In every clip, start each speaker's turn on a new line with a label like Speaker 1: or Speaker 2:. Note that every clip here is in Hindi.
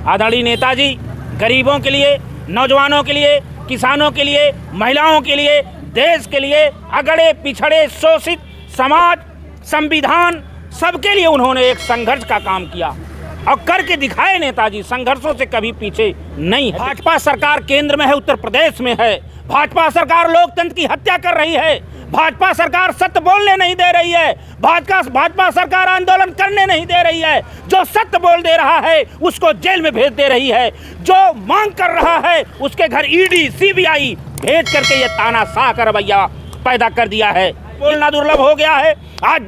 Speaker 1: आदरणीय नेताजी गरीबों के लिए, नौजवानों के लिए, किसानों के लिए, महिलाओं के लिए, देश के लिए, अगड़े पिछड़े शोषित समाज, संविधान, सबके लिए उन्होंने एक संघर्ष का काम किया और करके दिखाए। नेताजी संघर्षों से कभी पीछे नहीं है। भाजपा सरकार केंद्र में है, उत्तर प्रदेश में है। भाजपा सरकार लोकतंत्र की हत्या कर रही है। भाजपा सरकार सत्य बोलने नहीं दे रही है। भाजपा सरकार आंदोलन करने नहीं दे रही है। जो सत्य बोल दे रहा है उसको जेल में भेज दे रही है। जो मांग कर रहा है उसके घर ईडी सीबीआई भेज करके ये तानाशाह का रवैया पैदा कर दिया है। बोलना दुर्लभ हो गया है। आज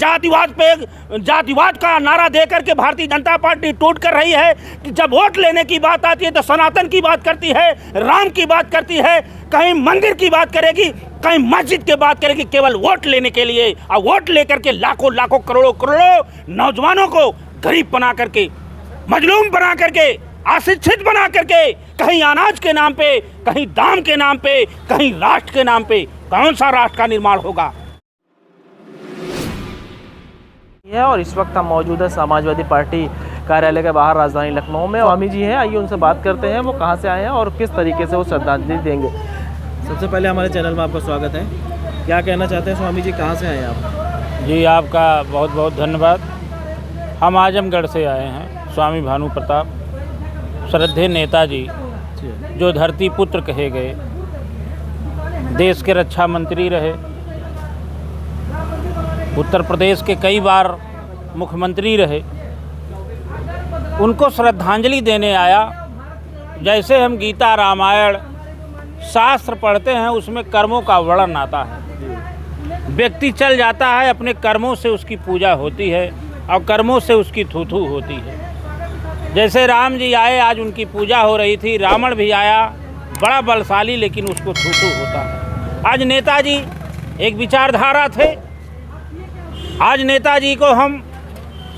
Speaker 1: जातिवाद का नारा देकर के भारतीय जनता पार्टी टूट कर रही है कि जब वोट लेने की बात आती है तो सनातन की बात करती है, राम की बात करती है, कहीं मंदिर की बात करेगी, कहीं मस्जिद की बात करेगी, केवल वोट लेने के लिए। और वोट लेकर के लाखों लाखों करोड़ों नौजवानों को गरीब बना करके, मजलूम बना करके, अशिक्षित बना करके, कहीं अनाज के नाम पे, कहीं दाम के नाम पे, कहीं राष्ट्र के नाम पे। कौन सा राष्ट्र का निर्माण होगा?
Speaker 2: और इस वक्त हम मौजूद है समाजवादी पार्टी कार्यालय के बाहर राजधानी लखनऊ में। स्वामी जी हैं, आइए उनसे बात करते हैं वो कहां से आए हैं और किस तरीके से वो श्रद्धांजलि देंगे। सबसे पहले हमारे चैनल में आपका स्वागत है। क्या कहना चाहते हैं स्वामी जी, कहां से आए हैं आप?
Speaker 1: जी आपका बहुत बहुत धन्यवाद। हम आजमगढ़ से आए हैं। स्वामी भानु प्रताप श्रद्धेय नेताजी जो धरती पुत्र कहे गए, देश के रक्षा मंत्री रहे, उत्तर प्रदेश के कई बार मुख्यमंत्री रहे, उनको श्रद्धांजलि देने आया। जैसे हम गीता रामायण शास्त्र पढ़ते हैं उसमें कर्मों का वर्णन आता है। व्यक्ति चल जाता है, अपने कर्मों से उसकी पूजा होती है और कर्मों से उसकी थू-थू होती है। जैसे राम जी आए, आज उनकी पूजा हो रही थी। रावण भी आया, बड़ा बलशाली, लेकिन उसको थू-थू होता है। आज नेताजी एक विचारधारा थे। आज नेताजी को हम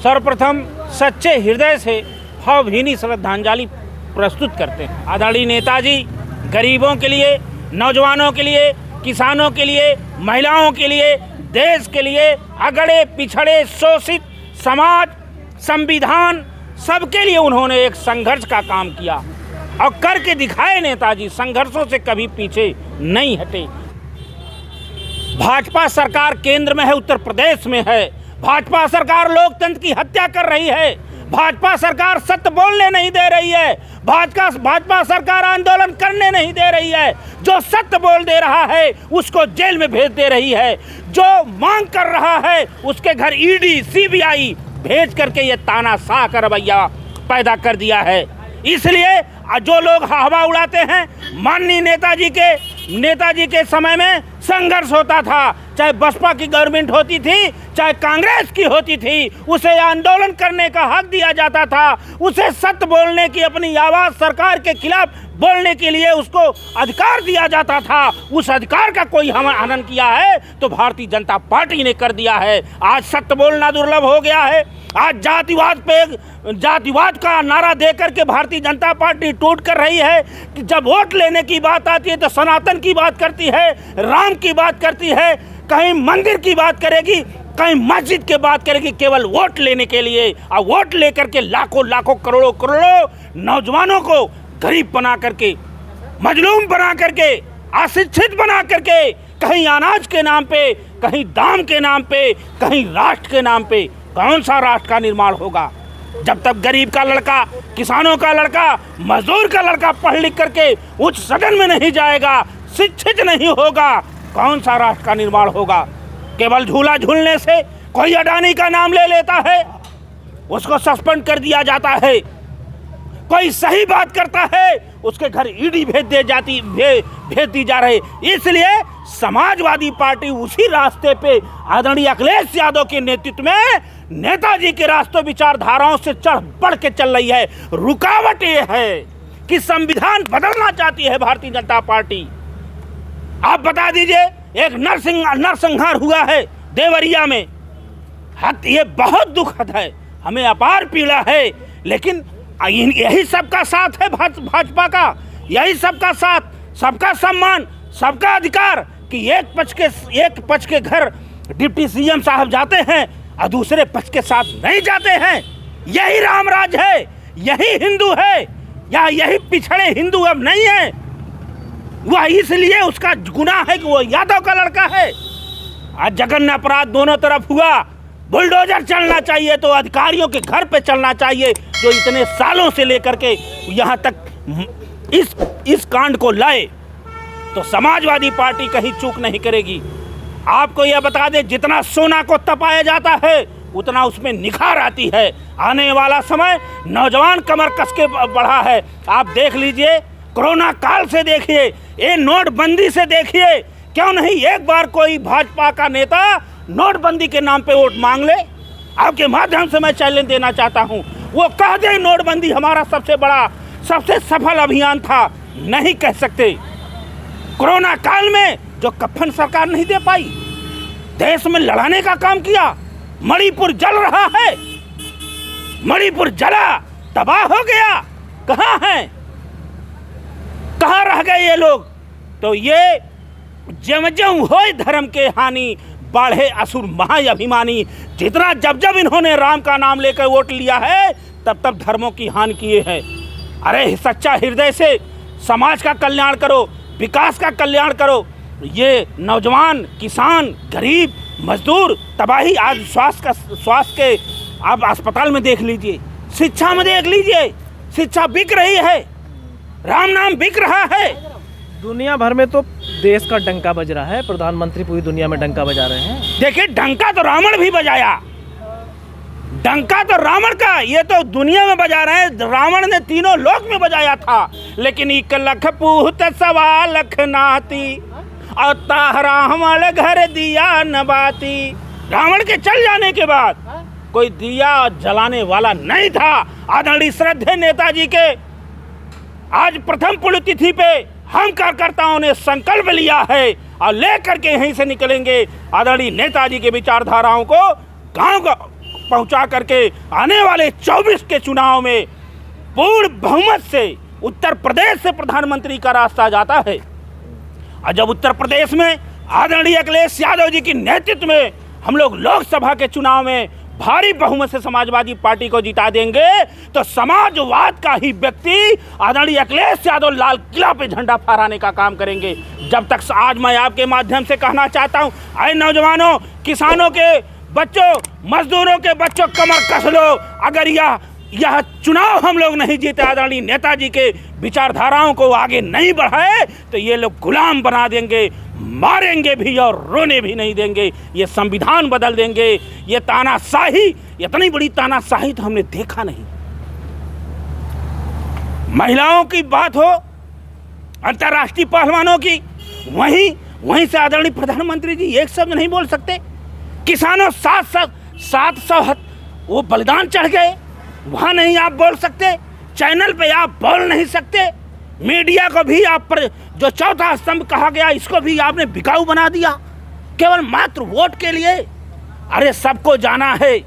Speaker 1: सर्वप्रथम सच्चे हृदय से भावभीनी श्रद्धांजलि प्रस्तुत करते हैं। आदरणीय नेताजी गरीबों के लिए, नौजवानों के लिए, किसानों के लिए, महिलाओं के लिए, देश के लिए, अगड़े पिछड़े शोषित समाज, संविधान, सबके लिए उन्होंने एक संघर्ष का काम किया और करके दिखाए। नेताजी संघर्षों से कभी पीछे नहीं हटे। भाजपा सरकार केंद्र में है, उत्तर प्रदेश में है। भाजपा सरकार लोकतंत्र की हत्या कर रही है। भाजपा सरकार सत्य बोलने नहीं दे रही है। भाजपा सरकार आंदोलन करने नहीं दे रही है। जो सत्य बोल दे रहा है उसको जेल में भेज दे रही है। जो मांग कर रहा है उसके घर ईडी सीबीआई भेज करके ये तानाशाह का रवैया पैदा कर दिया है। इसलिए जो लोग हवा उड़ाते हैं, माननीय नेताजी के समय में संघर्ष होता था, चाहे बसपा की गवर्नमेंट होती थी, चाहे कांग्रेस की होती थी, उसे आंदोलन करने का हक दिया जाता था। उसे सत्य बोलने की, अपनी आवाज़ सरकार के खिलाफ बोलने के लिए उसको अधिकार दिया जाता था। उस अधिकार का कोई हनन किया है तो भारतीय जनता पार्टी ने कर दिया है। आज सत्य बोलना दुर्लभ हो गया है। आज जातिवाद का नारा देकर के भारतीय जनता पार्टी टूट कर रही है कि जब वोट लेने की बात आती है तो सनातन की बात करती है, राम की बात करती है, कहीं मंदिर की बात करेगी, कहीं मस्जिद की बात करेगी, केवल वोट लेने के लिए। और वोट लेकर के लाखों करोड़ों नौजवानों को गरीब बना करके, मजलूम बना करके, अशिक्षित बना करके, कहीं अनाज के नाम पे, कहीं दाम के नाम पे, कहीं राष्ट्र के नाम पे। कौन सा राष्ट्र का निर्माण होगा? जब तक गरीब का लड़का, किसानों का लड़का, मजदूर का लड़का पढ़ लिख करके उच्च सदन में नहीं जाएगा, शिक्षित नहीं होगा, कौन सा राष्ट्र का निर्माण होगा? केवल झूला झूलने से कोई अडानी का नाम ले लेता है, उसको सस्पेंड कर दिया जाता है। कोई सही बात करता है, उसके घर ईडी भेज दी जा रही। इसलिए समाजवादी पार्टी उसी रास्ते पे आदरणीय अखिलेश यादव के नेतृत्व में नेताजी के रास्तों विचारधाराओं से चढ़ बढ़ के चल रही है। रुकावट ये है कि संविधान बदलना चाहती है भारतीय जनता पार्टी। आप बता दीजिए, एक नरसंहार हुआ है देवरिया में। ये बहुत दुखद है, हमें अपार पीड़ा है, लेकिन यही सबका साथ है भाजपा का, यही सबका साथ, सबका सम्मान, सबका अधिकार कि एक पक्ष के घर डिप्टी सीएम साहब जाते हैं और दूसरे पक्ष के साथ नहीं जाते हैं। यही रामराज है, यही हिंदू है, या यही पिछड़े हिंदू अब नहीं है? वह इसलिए उसका गुनाह है कि वो यादव का लड़का है। आज जघन्य अपराध दोनों तरफ हुआ। बुलडोजर चलना चाहिए तो अधिकारियों के घर पे चलना चाहिए, जो इतने सालों से लेकर के यहाँ तक इस कांड को लाए। तो समाजवादी पार्टी कहीं चूक नहीं करेगी। आपको यह बता दें, जितना सोना को तपाया जाता है उतना उसमें निखार आती है। आने वाला समय नौजवान कमर कस के बढ़ा है। आप देख लीजिए, कोरोना काल से देखिए, ये नोटबंदी से देखिए, क्यों नहीं एक बार कोई भाजपा का नेता नोटबंदी के नाम पे वोट मांग ले। आपके माध्यम से मैं चैलेंज देना चाहता हूं, वो कह दे नोटबंदी हमारा सबसे बड़ा सबसे सफल अभियान था। नहीं कह सकते। कोरोना काल में जो कफन सरकार नहीं दे पाई, देश में लड़ाने का काम किया। मणिपुर जल रहा है, मणिपुर जला, तबाह हो गया। कहाँ हैं, कहाँ रह गए ये लोग? तो ये जम जम होए धर्म के हानि, बाढ़े असुर महाअभिमानी। जितना जब जब इन्होंने राम का नाम लेकर वोट लिया है, तब तब धर्मों की हानि किए हैं। अरे सच्चा हृदय से समाज का कल्याण करो, विकास का कल्याण करो। ये नौजवान, किसान, गरीब, मजदूर तबाही। आज स्वास्थ्य के आप अस्पताल में देख लीजिए, शिक्षा में देख लीजिए, शिक्षा बिक रही है, राम नाम बिक रहा है।
Speaker 2: दुनिया भर में तो देश का डंका बज रहा है, प्रधानमंत्री पूरी दुनिया में डंका बजा रहे हैं।
Speaker 1: देखिए, डंका तो रावण भी बजाया, डंका तो रावण का, ये तो दुनिया में बजा रहे हैं। रावण ने तीनों लोक में बजाया था। लेकिन एक लख पूत सवा लख नाती, और ताहरा हमारे घर दिया नबाती। रावण के चल जाने के बाद कोई दिया जलाने वाला नहीं था। आदरणीय श्रद्धेय नेताजी के आज प्रथम पुण्यतिथि पे हम कार्यकर्ताओं ने संकल्प लिया है और लेकर के यहीं से निकलेंगे। आदरणीय नेताजी के विचारधाराओं को गांव पहुंचा करके आने वाले 24 के चुनाव में पूर्ण बहुमत से उत्तर प्रदेश से प्रधानमंत्री का रास्ता जाता है। और जब उत्तर प्रदेश में आदरणीय अखिलेश यादव जी के नेतृत्व में हम लोग लोकसभा के चुनाव में भारी बहुमत से समाजवादी पार्टी को जिता देंगे, तो समाजवाद का ही व्यक्ति आदरणीय अखिलेश यादव लाल किला पे झंडा फहराने का काम करेंगे। जब तक आज मैं आपके माध्यम से कहना चाहता हूं, आए नौजवानों, किसानों के बच्चों, मजदूरों के बच्चों, कमर कस लो। अगर यह चुनाव हम लोग नहीं जीते, आदरणीय नेताजी के विचारधाराओं को आगे नहीं बढ़ाए, तो ये लोग गुलाम बना देंगे, मारेंगे भी और रोने भी नहीं देंगे। ये संविधान बदल देंगे। ये तानाशाही, इतनी बड़ी तानाशाही तो हमने देखा नहीं। महिलाओं की बात हो, अंतर्राष्ट्रीय पहलवानों की, वहीं से आदरणीय प्रधानमंत्री जी एक शब्द नहीं बोल सकते। किसानों 700 वो बलिदान चढ़ गए, वहाँ नहीं आप बोल सकते। चैनल पे आप बोल नहीं सकते। मीडिया को भी आप पर जो चौथा स्तंभ कहा गया, इसको भी आपने बिकाऊ बना दिया केवल मात्र वोट के लिए। अरे सबको जाना है,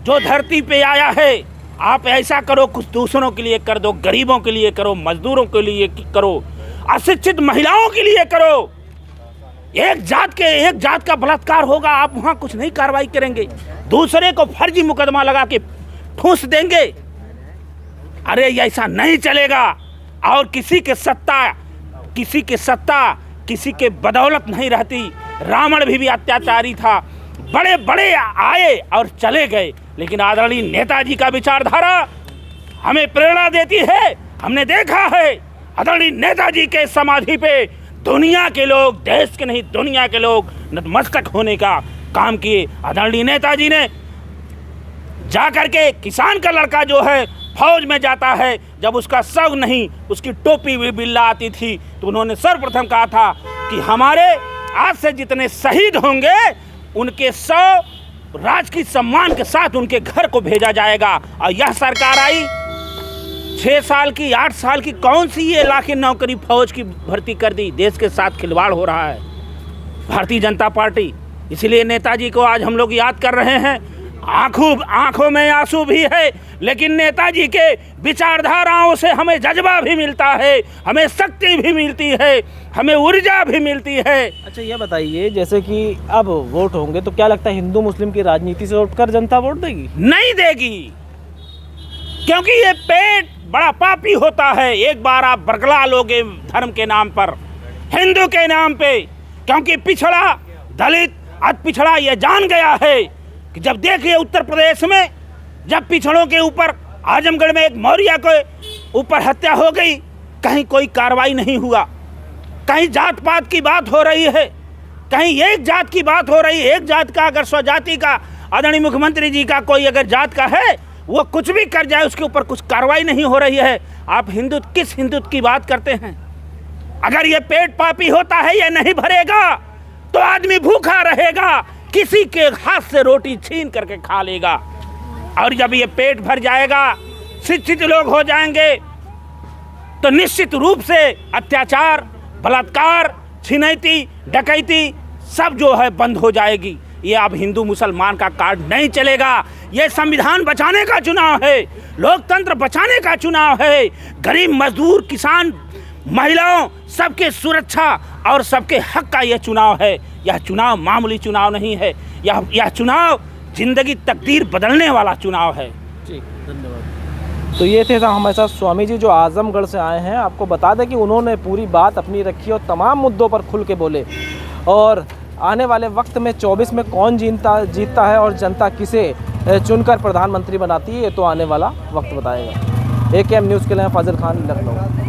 Speaker 1: जो धरती पे आया है। आप ऐसा करो, कुछ दूसरों के लिए कर दो, गरीबों के लिए करो, मजदूरों के लिए करो, अशिक्षित महिलाओं के लिए करो। एक जात का बलात्कार होगा, आप वहाँ कुछ नहीं कार्रवाई करेंगे, दूसरे को फर्जी मुकदमा लगा के ठूस देंगे। अरे ऐसा नहीं चलेगा। और किसी के सत्ता किसी के बदौलत नहीं रहती। रावण भी अत्याचारी था, बड़े बड़े आए और चले गए, लेकिन आदरणीय नेताजी का विचारधारा हमें प्रेरणा देती है। हमने देखा है आदरणीय नेताजी के समाधि पे दुनिया के लोग, देश के नहीं दुनिया के लोग नतमस्तक होने का काम किए। आदरणीय नेताजी ने जाकर के, किसान का लड़का जो है फौज में जाता है, जब उसका शव नहीं, उसकी टोपी भी बिल्ला आती थी, तो उन्होंने सर्वप्रथम कहा था कि हमारे आज से जितने शहीद होंगे उनके शव राजकीय सम्मान के साथ उनके घर को भेजा जाएगा। और यह सरकार आई 6 साल की, 8 साल की, कौन सी ये लाखों नौकरी फौज की भर्ती कर दी। देश के साथ खिलवाड़ हो रहा है भारतीय जनता पार्टी। इसलिए नेताजी को आज हम लोग याद कर रहे हैं। आंखों में आंसू भी है, लेकिन नेताजी के विचारधाराओं से हमें जज्बा भी मिलता है, हमें शक्ति भी मिलती है, हमें ऊर्जा भी मिलती है।
Speaker 2: अच्छा, ये बताइए, जैसे कि अब वोट होंगे तो क्या लगता है हिंदू मुस्लिम की राजनीति से उठकर जनता वोट देगी?
Speaker 1: नहीं देगी, क्योंकि ये पेट बड़ा पापी होता है। एक बार आप बरगला लोगे धर्म के नाम पर, हिंदू के नाम पे, क्योंकि पिछड़ा दलित अति पिछड़ा ये जान गया है कि जब देखिए उत्तर प्रदेश में जब पिछड़ों के ऊपर आजमगढ़ में एक मौर्य के ऊपर हत्या हो गई, कहीं कोई कार्रवाई नहीं हुआ। कहीं जात पात की बात हो रही है, कहीं एक जात की बात हो रही है। एक जात का अगर स्वजाति का आदरणीय मुख्यमंत्री जी का कोई अगर जात का है, वो कुछ भी कर जाए उसके ऊपर कुछ कार्रवाई नहीं हो रही है। आप हिंदुत्व किस हिंदुत्व की बात करते हैं? अगर ये पेट पापी होता है, ये नहीं भरेगा तो आदमी भूखा रहेगा, किसी के हाथ से रोटी छीन करके खा लेगा। और जब ये पेट भर जाएगा, शिक्षित लोग हो जाएंगे, तो निश्चित रूप से अत्याचार, बलात्कार, छिनैती, डकैती सब जो है बंद हो जाएगी। ये अब हिंदू मुसलमान का कार्ड नहीं चलेगा। ये संविधान बचाने का चुनाव है, लोकतंत्र बचाने का चुनाव है। गरीब मजदूर किसान महिलाओं सबके सुरक्षा और सबके हक का यह चुनाव है। यह चुनाव मामूली चुनाव नहीं है, यह चुनाव जिंदगी तकदीर बदलने वाला चुनाव है।
Speaker 2: जी धन्यवाद। तो ये थे हमारे साथ स्वामी जी जो आजमगढ़ से आए हैं। आपको बता दें कि उन्होंने पूरी बात अपनी रखी और तमाम मुद्दों पर खुल के बोले। और आने वाले वक्त में 24 में कौन जीतता है और जनता किसे चुनकर प्रधानमंत्री बनाती है, ये तो आने वाला वक्त बताएगा। AKM न्यूज़ के लिए फाजिल खान, लखनऊ।